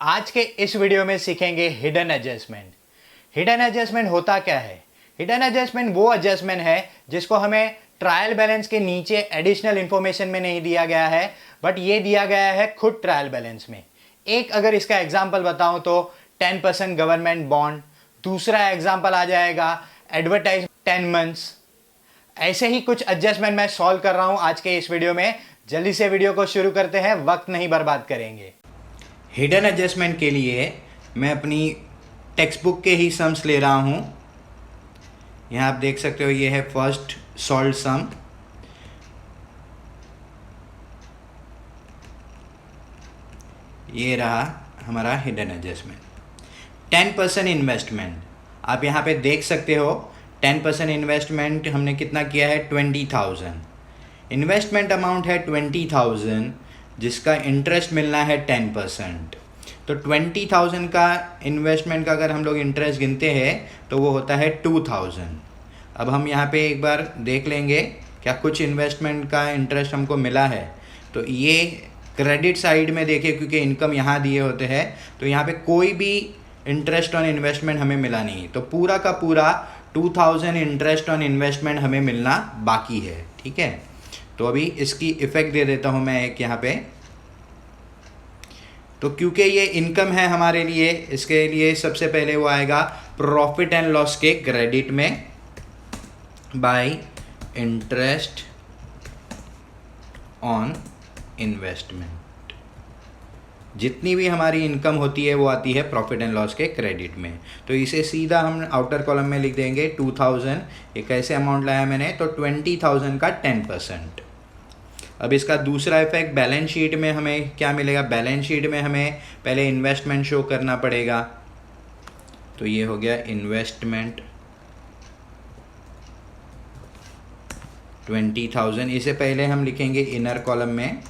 आज के इस वीडियो में सीखेंगे हिडन एडजस्टमेंट। हिडन एडजस्टमेंट होता क्या है? हिडन एडजस्टमेंट वो एडजस्टमेंट है जिसको हमें ट्रायल बैलेंस के नीचे एडिशनल इंफॉर्मेशन में नहीं दिया गया है, बट ये दिया गया है खुद ट्रायल बैलेंस में। एक अगर इसका एग्जांपल बताऊं तो 10% गवर्नमेंट बॉन्ड, दूसरा एग्जांपल आ जाएगा एडवर्टाइज 10 मंथ्स। ऐसे ही कुछ एडजस्टमेंट मैं सॉल्व कर रहा हूं आज के इस वीडियो में। जल्दी से वीडियो को शुरू करते हैं, वक्त नहीं बर्बाद करेंगे। हिडन एडजस्टमेंट के लिए मैं अपनी टेक्स्ट बुक के ही सम्स ले रहा हूँ। यहाँ आप देख सकते हो, ये है फर्स्ट सॉल्व सम। ये रहा हमारा हिडन एडजस्टमेंट। 10% इन्वेस्टमेंट, आप यहाँ पे देख सकते हो 10% इन्वेस्टमेंट हमने कितना किया है, 20,000। इन्वेस्टमेंट अमाउंट है 20,000, जिसका इंटरेस्ट मिलना है 10%। तो 20,000 का इन्वेस्टमेंट का अगर हम लोग इंटरेस्ट गिनते हैं तो वो होता है 2,000। अब हम यहाँ पे एक बार देख लेंगे क्या कुछ इन्वेस्टमेंट का इंटरेस्ट हमको मिला है। तो ये क्रेडिट साइड में देखिए, क्योंकि इनकम यहाँ दिए होते हैं, तो यहाँ पे कोई भी इंटरेस्ट ऑन इन्वेस्टमेंट हमें मिला नहीं। तो पूरा का पूरा 2,000 इंटरेस्ट ऑन इन्वेस्टमेंट हमें मिलना बाकी है। ठीक है, तो अभी इसकी इफेक्ट दे देता हूँ मैं एक यहाँ पे। तो क्योंकि ये इनकम है हमारे लिए, इसके लिए सबसे पहले वो आएगा प्रॉफिट एंड लॉस के क्रेडिट में, बाय इंटरेस्ट ऑन इन्वेस्टमेंट। जितनी भी हमारी इनकम होती है वो आती है प्रॉफिट एंड लॉस के क्रेडिट में। तो इसे सीधा हम आउटर कॉलम में लिख देंगे 2,000। एक कैसे अमाउंट लाया मैंने, तो 20,000 का 10%। अब इसका दूसरा इफेक्ट बैलेंस शीट में हमें क्या मिलेगा। बैलेंस शीट में हमें पहले इन्वेस्टमेंट शो करना पड़ेगा। तो ये हो गया इन्वेस्टमेंट 20,000। इसे पहले हम लिखेंगे इनर कॉलम में।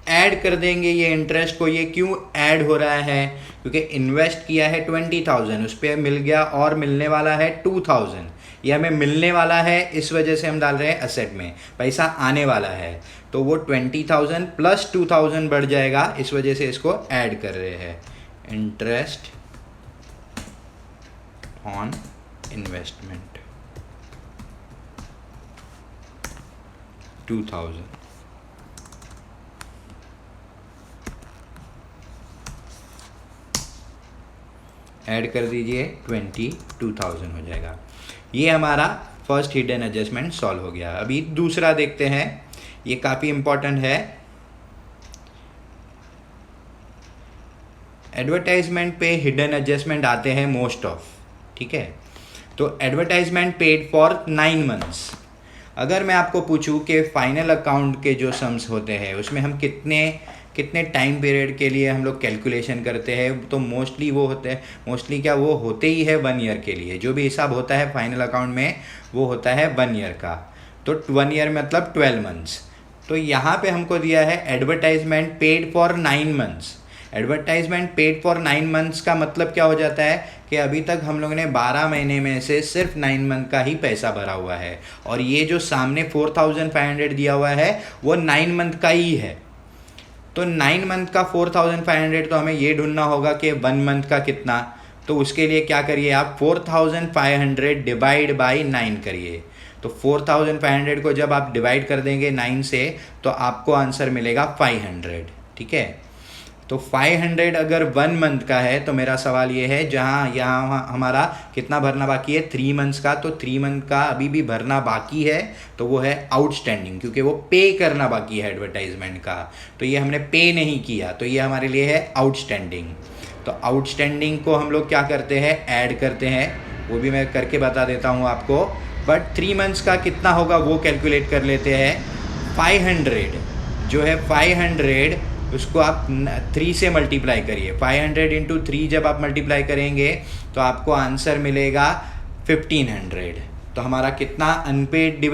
ऐड कर देंगे ये इंटरेस्ट को। ये क्यों ऐड हो रहा है, क्योंकि इन्वेस्ट किया है 20,000, उस पर मिल गया और मिलने वाला है 2,000। ये हमें मिलने वाला है, इस वजह से हम डाल रहे हैं असेट में। पैसा आने वाला है तो वो 20,000 प्लस 2,000 बढ़ जाएगा, इस वजह से इसको ऐड कर रहे हैं। Interest on investment 2,000। ऐड कर दीजिए 22,000 हो जाएगा। ये हमारा फर्स्ट हिडन एडजस्टमेंट सॉल्व हो गया। अभी दूसरा देखते हैं, ये काफ़ी इंपॉर्टेंट है। एडवर्टाइजमेंट पे हिडन एडजस्टमेंट आते हैं मोस्ट ऑफ। ठीक है, तो एडवर्टाइजमेंट पेड फॉर 9 मंथ्स। अगर मैं आपको पूछूं कि फाइनल अकाउंट के जो सम्स होते हैं उसमें हम कितने टाइम पीरियड के लिए हम लोग कैलकुलेशन करते हैं, तो मोस्टली वो होते ही है 1 ईयर के लिए। जो भी हिसाब होता है फाइनल अकाउंट में वो होता है 1 ईयर का। तो 1 ईयर मतलब 12 मंथ्स। तो यहाँ पे हमको दिया है advertisement paid for 9 months. Advertisement paid for 9 months का मतलब क्या हो जाता है कि अभी तक हम लोगों ने 12 महीने में से सिर्फ 9 मंथ का ही पैसा भरा हुआ है, और ये जो सामने 4,500 दिया हुआ है वो 9 मंथ का ही है। तो 9 मंथ का 4,500, तो हमें ये ढूंढना होगा कि 1 मंथ का कितना। तो उसके लिए क्या करिए आप, 4,500 डिवाइड बाई 9 करिए। तो 4,500 को जब आप डिवाइड कर देंगे 9 से तो आपको आंसर मिलेगा 500। ठीक है, तो 500 अगर 1 मंथ का है तो मेरा सवाल ये है, जहाँ यहाँ हमारा कितना भरना बाकी है, 3 मंथ्स का। तो 3 मंथ का अभी भी भरना बाकी है, तो वो है आउटस्टैंडिंग, क्योंकि वो पे करना बाकी है एडवर्टाइजमेंट का। तो ये हमने पे नहीं किया, तो ये हमारे लिए है आउटस्टैंडिंग। तो आउटस्टैंडिंग को हम लोग क्या करते हैं, ऐड करते हैं। वो भी मैं करके बता देता हूँ आपको, बट 3 मंथ्स का कितना होगा वो कैलकुलेट कर लेते हैं। 500 जो है 500, उसको आप 3 से मल्टीप्लाई करिए। 500 इंटू 3 जब आप मल्टीप्लाई करेंगे तो आपको आंसर मिलेगा 1,500। तो हमारा कितना अनपेड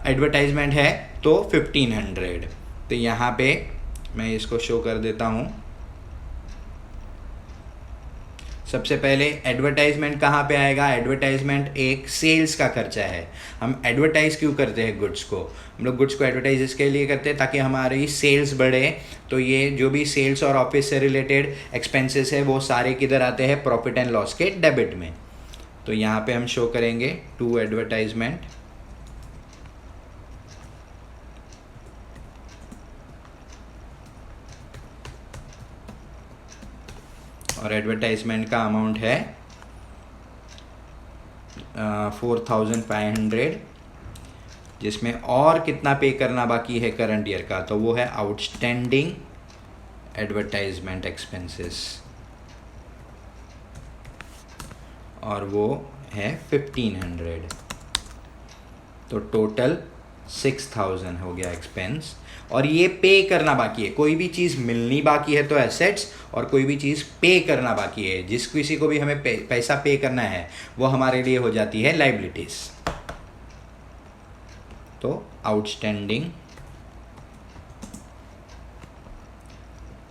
एडवर्टाइजमेंट है, तो 1,500। तो यहाँ पे मैं इसको शो कर देता हूँ। सबसे पहले एडवर्टाइजमेंट कहाँ पे आएगा? एडवर्टाइजमेंट एक सेल्स का खर्चा है। हम एडवर्टाइज़ क्यों करते हैं गुड्स को? हम लोग गुड्स को एडवर्टाइज इसके लिए करते हैं ताकि हमारी सेल्स बढ़े। तो ये जो भी सेल्स और ऑफिस से रिलेटेड एक्सपेंसेस है वो सारे किधर आते हैं? प्रॉफिट एंड लॉस के डेबिट में। तो यहाँ पे हम शो करेंगे टू एडवर्टाइजमेंट, और एडवर्टाइजमेंट का अमाउंट है 4500, जिसमें और कितना पे करना बाकी है करंट ईयर का? तो वो है आउटस्टैंडिंग एडवर्टाइजमेंट एक्सपेंसेस, और वो है 1500। तो टोटल 6000 हो गया एक्सपेंस, और ये पे करना बाकी है। कोई भी चीज़ मिलनी बाकी है तो एसेट्स, और कोई भी चीज़ पे करना बाकी है, जिस किसी को भी हमें पैसा पे करना है, वो हमारे लिए हो जाती है लाइबिलिटीज़। तो आउटस्टैंडिंग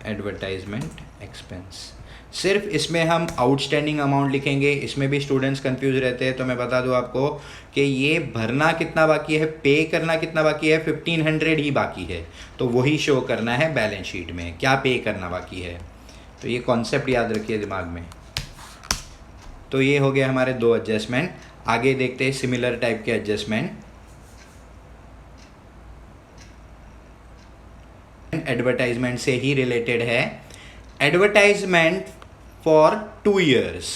एडवर्टाइजमेंट एक्सपेंस, सिर्फ इसमें हम आउटस्टैंडिंग अमाउंट लिखेंगे। इसमें भी स्टूडेंट्स कंफ्यूज रहते हैं, तो मैं बता दूं आपको कि ये भरना कितना बाकी है, पे करना कितना बाकी है? 1500 ही बाकी है। तो वही शो करना है बैलेंस शीट में, क्या पे करना बाकी है। तो ये कॉन्सेप्ट याद रखिए दिमाग में। तो ये हो गया हमारे 2 एडजस्टमेंट। आगे देखते हैं सिमिलर टाइप के एडजस्टमेंट। एडवर्टाइजमेंट से ही रिलेटेड है। एडवर्टाइजमेंट फॉर 2 ईयर्स,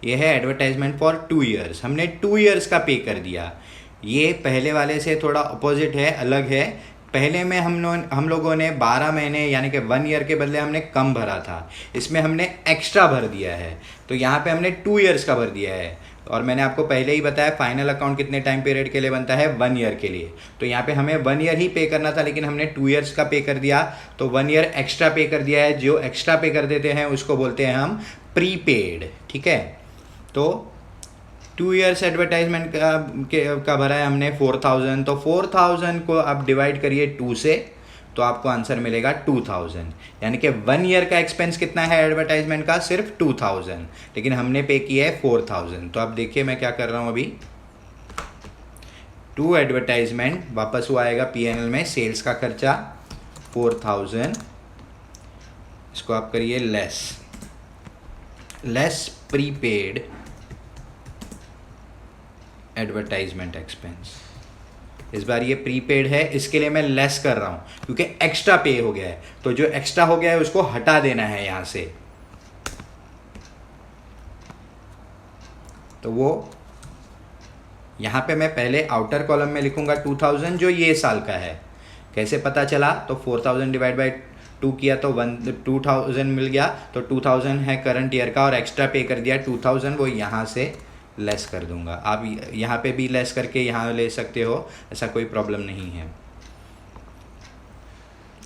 ये है एडवर्टाइजमेंट फॉर 2 ईयर्स। हमने 2 ईयर्स का पे कर दिया। ये पहले वाले से थोड़ा अपोजिट है, अलग है। पहले में हम लोगों ने 12 महीने यानी कि 1 ईयर के बदले हमने कम भरा था, इसमें हमने एक्स्ट्रा भर दिया है। तो यहाँ पे हमने 2 ईयर्स का भर दिया है। और मैंने आपको पहले ही बताया फाइनल अकाउंट कितने टाइम पीरियड के लिए बनता है? 1 ईयर के लिए। तो यहाँ पे हमें 1 ईयर ही पे करना था, लेकिन हमने 2 ईयर्स का पे कर दिया, तो 1 ईयर एक्स्ट्रा पे कर दिया है। जो एक्स्ट्रा पे कर देते हैं उसको बोलते हैं हम प्रीपेड, ठीक है। तो 2 ईयर्स एडवर्टाइजमेंट का भरा है हमने 4000। तो 4000 को आप डिवाइड करिए 2 से, तो आपको आंसर मिलेगा 2000। यानी कि 1 ईयर का एक्सपेंस कितना है एडवर्टाइजमेंट का? सिर्फ 2000, लेकिन हमने पे किया है 4000। तो आप देखिए मैं क्या कर रहा हूँ अभी। 2 एडवर्टाइजमेंट, वापस वो आएगा पीएनएल में, सेल्स का खर्चा 4000, इसको आप करिए लेस प्रीपेड एडवर्टाइजमेंट एक्सपेंस। इस बार ये प्रीपेड है, इसके लिए मैं लेस कर रहा हूं क्योंकि एक्स्ट्रा पे हो गया है। तो जो एक्स्ट्रा हो गया है उसको हटा देना है यहां से। तो वो यहां पे मैं पहले आउटर कॉलम में लिखूंगा 2000, जो ये साल का है। कैसे पता चला? तो 4000 डिवाइड बाई 2 किया तो 2000 मिल गया। तो 2000 है करंट ईयर का, और एक्स्ट्रा पे कर दिया 2000, वो यहां से लेस कर दूंगा। आप यहाँ पे भी लेस करके यहाँ ले सकते हो, ऐसा कोई प्रॉब्लम नहीं है।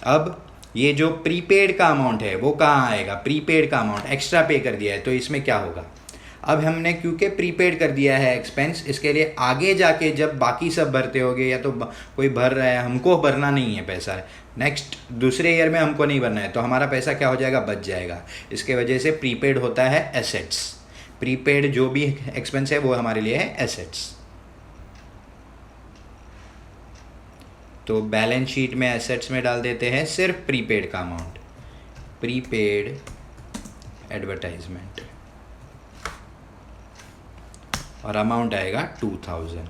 अब ये जो प्रीपेड का अमाउंट है वो कहाँ आएगा? प्रीपेड का अमाउंट एक्स्ट्रा पे कर दिया है, तो इसमें क्या होगा? अब हमने क्योंकि प्रीपेड कर दिया है एक्सपेंस, इसके लिए आगे जाके जब बाकी सब भरते होगे, या तो कोई भर रहा है, हमको भरना नहीं है पैसा, नेक्स्ट दूसरे ईयर में हमको नहीं भरना है, तो हमारा पैसा क्या हो जाएगा? बच जाएगा। इसके वजह से प्रीपेड होता है एसेट्स। प्रीपेड जो भी एक्सपेंस है वो हमारे लिए है एसेट्स। तो बैलेंस शीट में एसेट्स में डाल देते हैं सिर्फ प्रीपेड का अमाउंट, प्रीपेड एडवर्टाइजमेंट, और अमाउंट आएगा 2000।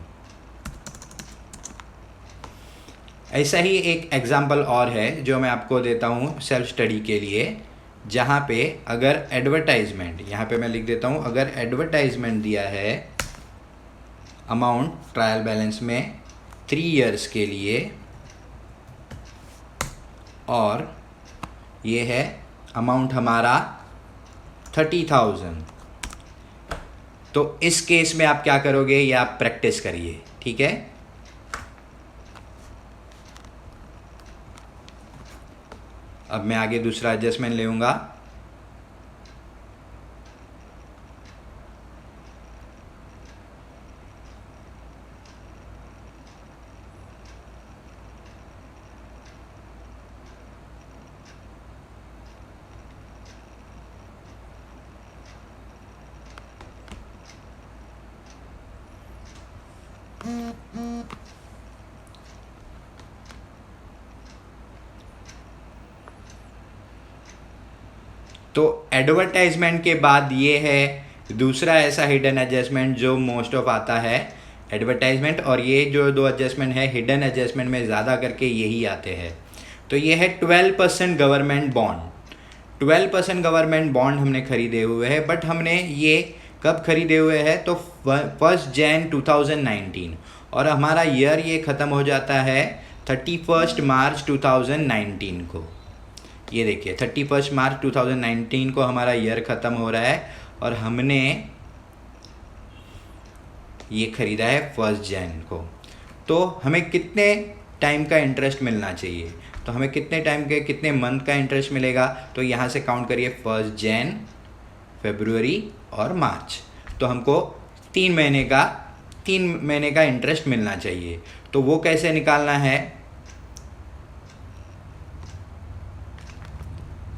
ऐसा ही एक एग्जाम्पल और है जो मैं आपको देता हूँ सेल्फ स्टडी के लिए, जहाँ पे अगर एडवर्टाइजमेंट, यहाँ पे मैं लिख देता हूँ, अगर एडवर्टाइजमेंट दिया है अमाउंट ट्रायल बैलेंस में 3 ईयर्स के लिए, और ये है अमाउंट हमारा 30,000, तो इस केस में आप क्या करोगे? ये आप प्रैक्टिस करिए, ठीक है। अब मैं आगे दूसरा एडजस्टमेंट लेऊंगा। तो एडवर्टाइजमेंट के बाद ये है दूसरा ऐसा हिडन एडजस्टमेंट जो मोस्ट ऑफ आता है, एडवर्टाइजमेंट, और ये जो दो एडजस्टमेंट है हिडन एडजस्टमेंट में ज़्यादा करके यही आते हैं। तो ये है 12% गवर्नमेंट बॉन्ड। 12% गवर्नमेंट बॉन्ड हमने खरीदे हुए हैं, बट हमने ये कब खरीदे हुए हैं तो 1 जैन 2019, और हमारा ईयर ये ख़त्म हो जाता है 31 मार्च 2019 को। ये देखिए 31 मार्च 2019 को हमारा ईयर ख़त्म हो रहा है, और हमने ये ख़रीदा है 1 जैन को। तो हमें कितने टाइम का इंटरेस्ट मिलना चाहिए, तो हमें कितने टाइम के कितने मंथ का इंटरेस्ट मिलेगा, तो यहाँ से काउंट करिए 1 जैन, फरवरी और मार्च। तो हमको 3 महीने का इंटरेस्ट मिलना चाहिए। तो वो कैसे निकालना है,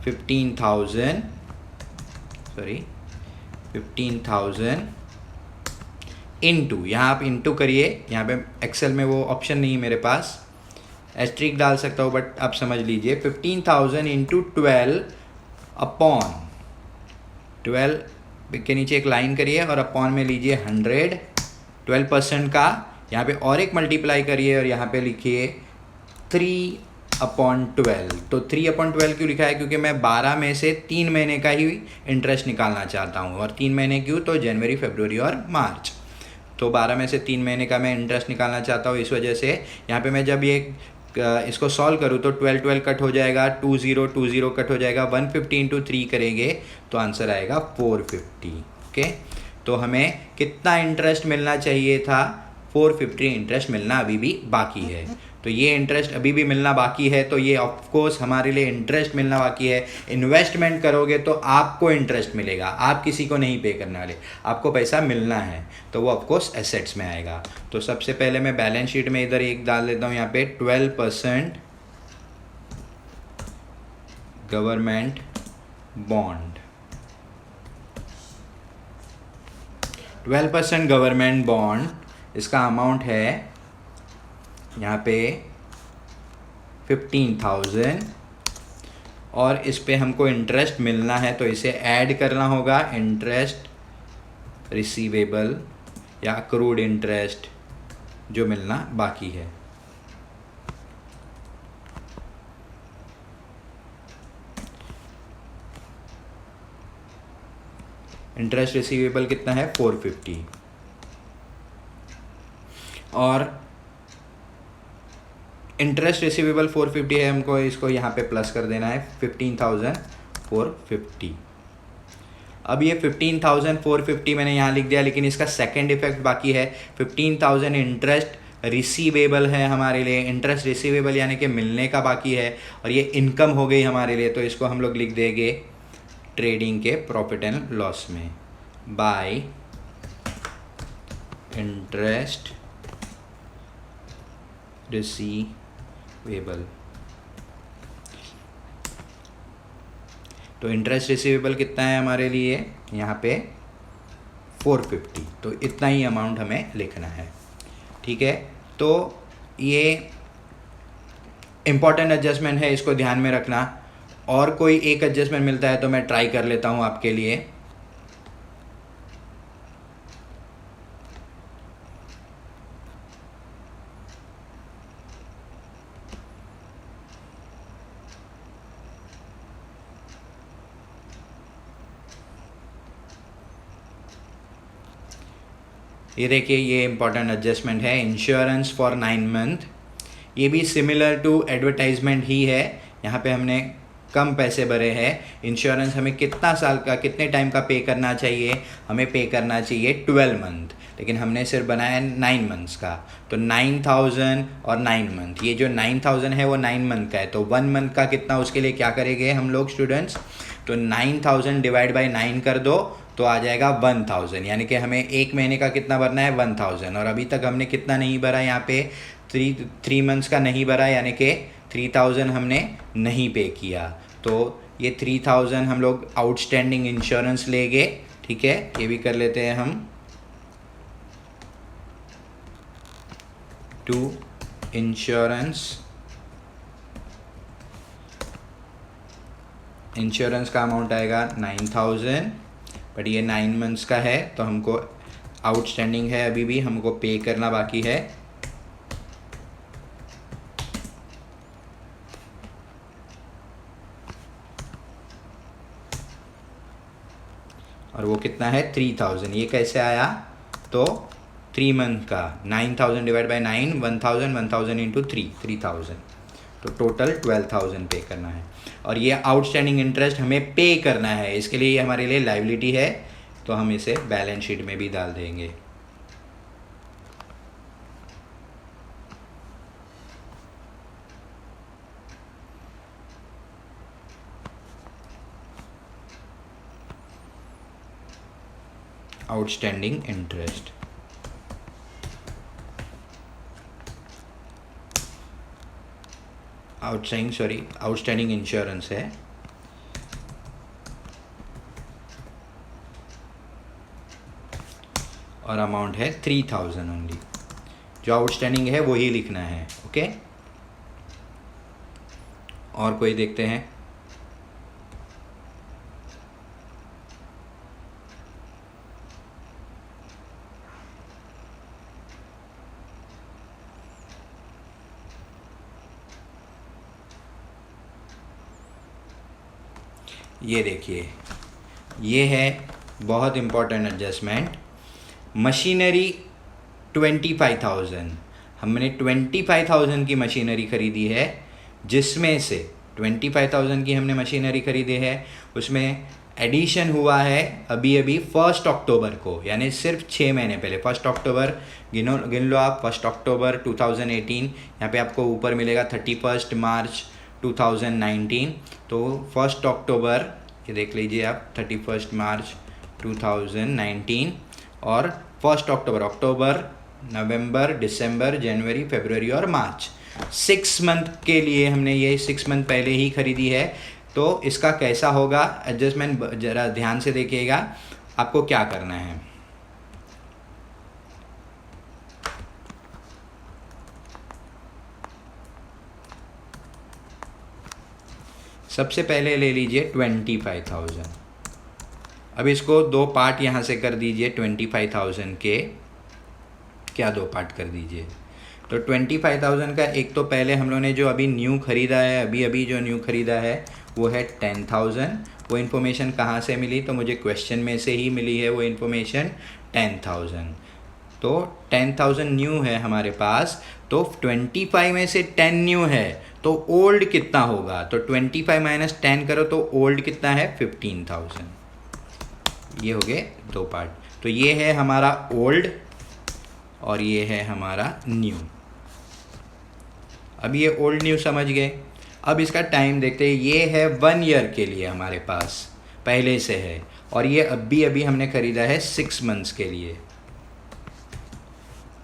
15,000 इंटू, यहाँ आप इंटू करिए, यहाँ पे एक्सेल में वो ऑप्शन नहीं है मेरे पास, एस्ट्रिक डाल सकता हूँ बट आप समझ लीजिए 15,000 इंटू 12 अपॉन 12 के नीचे एक लाइन करिए और अपॉन में लीजिए 100, 12% का यहाँ पे और एक मल्टीप्लाई करिए और यहाँ पे लिखिए 3/12। तो 3/12 क्यों लिखा है, क्योंकि मैं 12 में से 3 महीने का ही इंटरेस्ट निकालना चाहता हूँ, और 3 महीने क्यों, तो जनवरी, फरवरी और मार्च। तो 12 में से 3 महीने का मैं इंटरेस्ट निकालना चाहता हूँ, इस वजह से यहाँ पे मैं जब ये इसको सॉल्व करूँ तो 12 कट हो जाएगा, 20 कट हो जाएगा, 150 इंटू 3 करेंगे तो आंसर आएगा 450। ओके, तो हमें कितना इंटरेस्ट मिलना चाहिए था, 450 इंटरेस्ट मिलना अभी भी बाकी है। तो ये इंटरेस्ट अभी भी मिलना बाकी है, तो ये ऑफकोर्स हमारे लिए इंटरेस्ट मिलना बाकी है। इन्वेस्टमेंट करोगे तो आपको इंटरेस्ट मिलेगा, आप किसी को नहीं पे करने वाले, आपको पैसा मिलना है, तो वो ऑफकोर्स एसेट्स में आएगा। तो सबसे पहले मैं बैलेंस शीट में इधर एक डाल देता हूँ, यहाँ पे 12% गवर्नमेंट बॉन्ड, 12% गवर्नमेंट बॉन्ड, इसका अमाउंट है यहाँ पे 15,000, और इस पे हमको इंटरेस्ट मिलना है तो इसे ऐड करना होगा, इंटरेस्ट रिसीवेबल या अक्रूड इंटरेस्ट जो मिलना बाकी है। इंटरेस्ट रिसीवेबल कितना है, 450, और इंटरेस्ट रिसीवेबल 450 है, हमको इसको यहाँ पे प्लस कर देना है 15,450। अब ये 15,450 मैंने यहाँ लिख दिया, लेकिन इसका सेकंड इफेक्ट बाकी है। 15,000 इंटरेस्ट रिसीवेबल है हमारे लिए, इंटरेस्ट रिसीवेबल यानी कि मिलने का बाकी है, और ये इनकम हो गई हमारे लिए, तो इसको हम लोग लिख देंगे ट्रेडिंग के प्रॉफिट एंड लॉस में, बाय इंटरेस्ट रिसीवेबल। तो इंटरेस्ट रिसीवेबल कितना है हमारे लिए यहाँ पे 450, तो इतना ही अमाउंट हमें लिखना है। ठीक है, तो ये इम्पॉर्टेंट एडजस्टमेंट है, इसको ध्यान में रखना। और कोई एक एडजस्टमेंट मिलता है तो मैं ट्राई कर लेता हूँ आपके लिए। ये देखिए, ये इम्पॉर्टेंट एडजस्टमेंट है, इंश्योरेंस फॉर 9 मंथ। ये भी सिमिलर टू एडवर्टाइजमेंट ही है, यहाँ पे हमने कम पैसे भरे हैं। इंश्योरेंस हमें कितना साल का, कितने टाइम का पे करना चाहिए, हमें पे करना चाहिए 12 मंथ, लेकिन हमने सिर्फ बनाया 9 मंथ्स का। तो 9,000 और 9 मंथ, ये जो 9,000 है वो 9 मंथ का है, तो 1 मंथ का कितना, उसके लिए क्या करेंगे हम लोग स्टूडेंट्स, तो 9,000 डिवाइड बाई 9 कर दो तो आ जाएगा 1,000, यानी कि हमें एक महीने का कितना भरना है 1,000, और अभी तक हमने कितना नहीं भरा, यहाँ पे 3 मंथ्स का नहीं भरा, यानी कि 3,000 हमने नहीं पे किया। तो ये 3,000 हम लोग आउटस्टैंडिंग इंश्योरेंस लेंगे। ठीक है, ये भी कर लेते हैं हम, टू इंश्योरेंस इंश्योरेंस का अमाउंट आएगा 9,000, बट ये 9 मंथ्स का है तो हमको आउटस्टैंडिंग है, अभी भी हमको पे करना बाकी है। और वो कितना है 3,000। ये कैसे आया, तो 3 मंथ का 9,000 डिवाइड बाई 9, 1,000, 1,000 इंटू 3,000, तो टोटल 12,000 पे करना है। और ये आउटस्टैंडिंग इंटरेस्ट हमें पे करना है, इसके लिए ये हमारे लिए लायबिलिटी है, तो हम इसे बैलेंस शीट में भी डाल देंगे। आउटस्टैंडिंग इंटरेस्ट, आउटस्टैंडिंग इंश्योरेंस है, और अमाउंट है 3,000 ओनली। जो आउटस्टैंडिंग है वही लिखना है, ओके। और कोई देखते हैं, ये देखिए, ये है बहुत इम्पोर्टेंट एडजस्टमेंट। मशीनरी 25,000, हमने 25,000 की मशीनरी खरीदी है, जिसमें से 25,000 की हमने मशीनरी खरीदी है, उसमें एडिशन हुआ है अभी अभी 1 अक्टूबर को, यानी सिर्फ 6 महीने पहले। 1 अक्टूबर गिन लो आप, 1 अक्टूबर 2018, यहाँ पे आपको ऊपर मिलेगा 31 मार्च 2019, तो 1 अक्टूबर ये देख लीजिए आप, 31 मार्च 2019, और 1 अक्टूबर, नवंबर, दिसंबर, जनवरी, फरवरी और मार्च, 6 मंथ के लिए हमने ये 6 मंथ पहले ही खरीदी है। तो इसका कैसा होगा एडजस्टमेंट, ज़रा ध्यान से देखिएगा। आपको क्या करना है, सबसे पहले ले लीजिए 25,000। अब इसको 2 पार्ट यहाँ से कर दीजिए, 25,000 के क्या 2 पार्ट कर दीजिए। तो 25,000 का एक तो पहले हम लोगों ने जो अभी न्यू ख़रीदा है, अभी जो न्यू ख़रीदा है वो है 10,000। वो इन्फॉर्मेशन कहाँ से मिली, तो मुझे क्वेश्चन में से ही मिली है वो इन्फॉर्मेशन, 10,000। तो 10,000 न्यू है हमारे पास, तो 25 में से 10 न्यू है, तो ओल्ड कितना होगा, तो 25 माइनस 10 करो तो ओल्ड कितना है 15,000। ये हो गए 2 पार्ट। तो ये है हमारा ओल्ड और ये है हमारा न्यू। अब ये ओल्ड न्यू समझ गए। अब इसका टाइम देखते हैं, ये है 1 ईयर के लिए हमारे पास पहले से है, और ये अभी हमने ख़रीदा है 6 मंथ्स के लिए।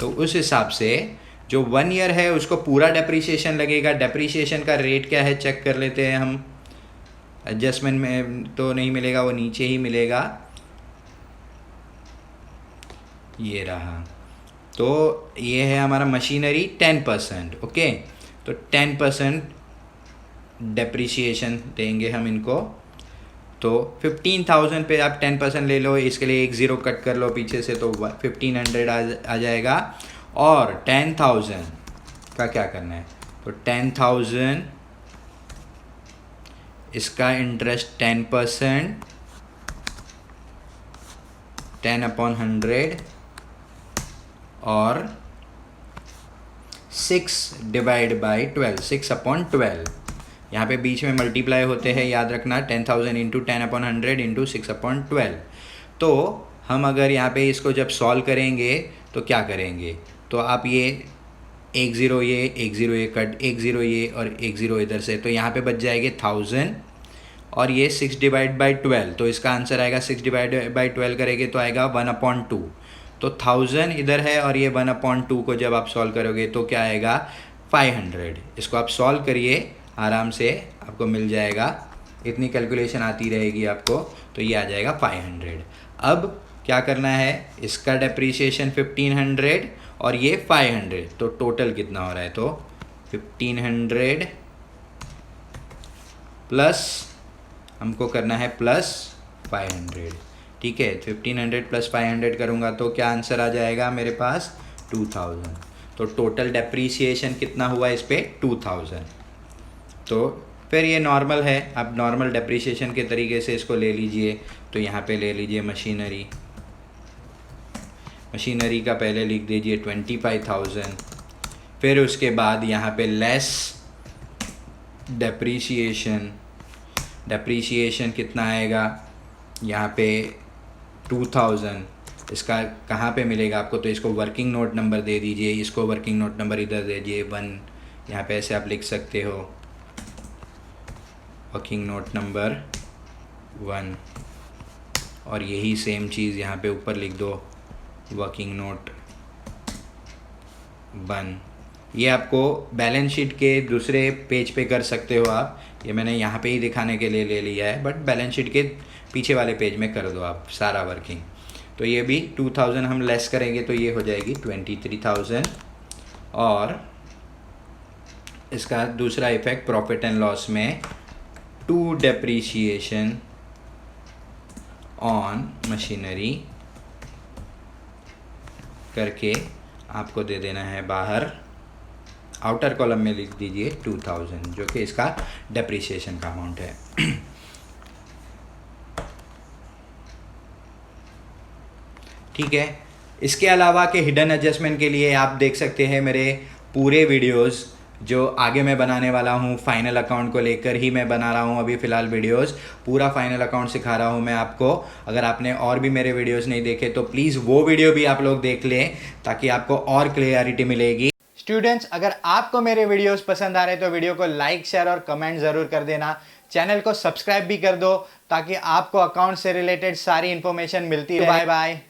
तो उस हिसाब से जो 1 ईयर है उसको पूरा डेप्रीशिएशन लगेगा। डेप्रीशिएशन का रेट क्या है चेक कर लेते हैं हम, एडजस्टमेंट में तो नहीं मिलेगा, वो नीचे ही मिलेगा, ये रहा। तो ये है हमारा मशीनरी 10%, ओके। तो 10% डेप्रीशिएशन देंगे हम इनको। तो 15,000 पे आप 10% ले लो, इसके लिए एक ज़ीरो कट कर लो पीछे से, तो 1,500 आ जाएगा। और 10,000 का क्या करना है, तो 10,000 इसका इंटरेस्ट 10%, 10/100, और 6 डिवाइड बाई 12, 6/12। यहाँ पे बीच में मल्टीप्लाई होते हैं, याद रखना, 10,000 इंटू 10/100 इंटू 6/12। तो हम अगर यहाँ पे इसको जब सॉल्व करेंगे तो क्या करेंगे, तो आप ये 1 ज़ीरो ये 1 ज़ीरो ये कट, 1 ज़ीरो ये और 1 ज़ीरो इधर से, तो यहाँ पे बच जाएंगे 1000, और ये 6 डिवाइड बाई 12, तो इसका आंसर आएगा 6 डिवाइड बाई 12 करेंगे तो आएगा 1/2। तो 1000 इधर है और ये 1/2 को जब आप सॉल्व करोगे तो क्या आएगा 500। इसको आप सॉल्व करिए आराम से, आपको मिल जाएगा, इतनी कैलकुलेशन आती रहेगी आपको, तो ये आ जाएगा 500। अब क्या करना है, इसका डेप्रीशिएशन 1500 और ये 500, तो टोटल कितना हो रहा है, तो 1500 प्लस हमको करना है +500, ठीक है। 1500 + 500 करूँगा तो क्या आंसर आ जाएगा मेरे पास 2000। तो टोटल डेप्रीसिएशन कितना हुआ इस पर 2000। तो फिर ये नॉर्मल है, आप नॉर्मल डेप्रीसिएशन के तरीके से इसको ले लीजिए। तो यहाँ पे ले लीजिए मशीनरी, मशीनरी का पहले लिख दीजिए 25,000, फिर उसके बाद यहाँ पे लेस डेप्रीसिएशन, डेप्रीसिएशन कितना आएगा यहाँ पे 2000। इसका कहाँ पे मिलेगा आपको, तो इसको वर्किंग नोट नंबर दे दीजिए, इसको वर्किंग नोट नंबर इधर दे दीजिए 1, यहाँ पे ऐसे आप लिख सकते हो वर्किंग नोट नंबर 1, और यही सेम चीज़ यहाँ पे ऊपर लिख दो वर्किंग नोट 1। ये आपको बैलेंस शीट के दूसरे पेज पे कर सकते हो आप, ये मैंने यहाँ पे ही दिखाने के लिए ले लिया है, बट बैलेंस शीट के पीछे वाले पेज में कर दो आप सारा वर्किंग। तो ये भी 2000 हम लेस करेंगे तो ये हो जाएगी 23,000। और इसका दूसरा इफेक्ट प्रॉफिट एंड लॉस में टू डेप्रीशिएशन ऑन मशीनरी करके आपको दे देना है बाहर, आउटर कॉलम में लिख दीजिए 2000, जो कि इसका डेप्रीशिएशन का अमाउंट है। ठीक है। इसके अलावा के हिडन एडजस्टमेंट के लिए आप देख सकते हैं मेरे पूरे वीडियोस जो आगे मैं बनाने वाला हूँ, फाइनल अकाउंट को लेकर ही मैं बना रहा हूँ अभी फ़िलहाल वीडियोस, पूरा फाइनल अकाउंट सिखा रहा हूँ मैं आपको। अगर आपने और भी मेरे वीडियोस नहीं देखे तो प्लीज़ वो वीडियो भी आप लोग देख लें ताकि आपको और क्लियरिटी मिलेगी। स्टूडेंट्स, अगर आपको मेरे वीडियोस पसंद आ रहे तो वीडियो को लाइक, शेयर और कमेंट ज़रूर कर देना। चैनल को सब्सक्राइब भी कर दो ताकि आपको अकाउंट से रिलेटेड सारी इन्फॉर्मेशन मिलती रहे। Bye bye.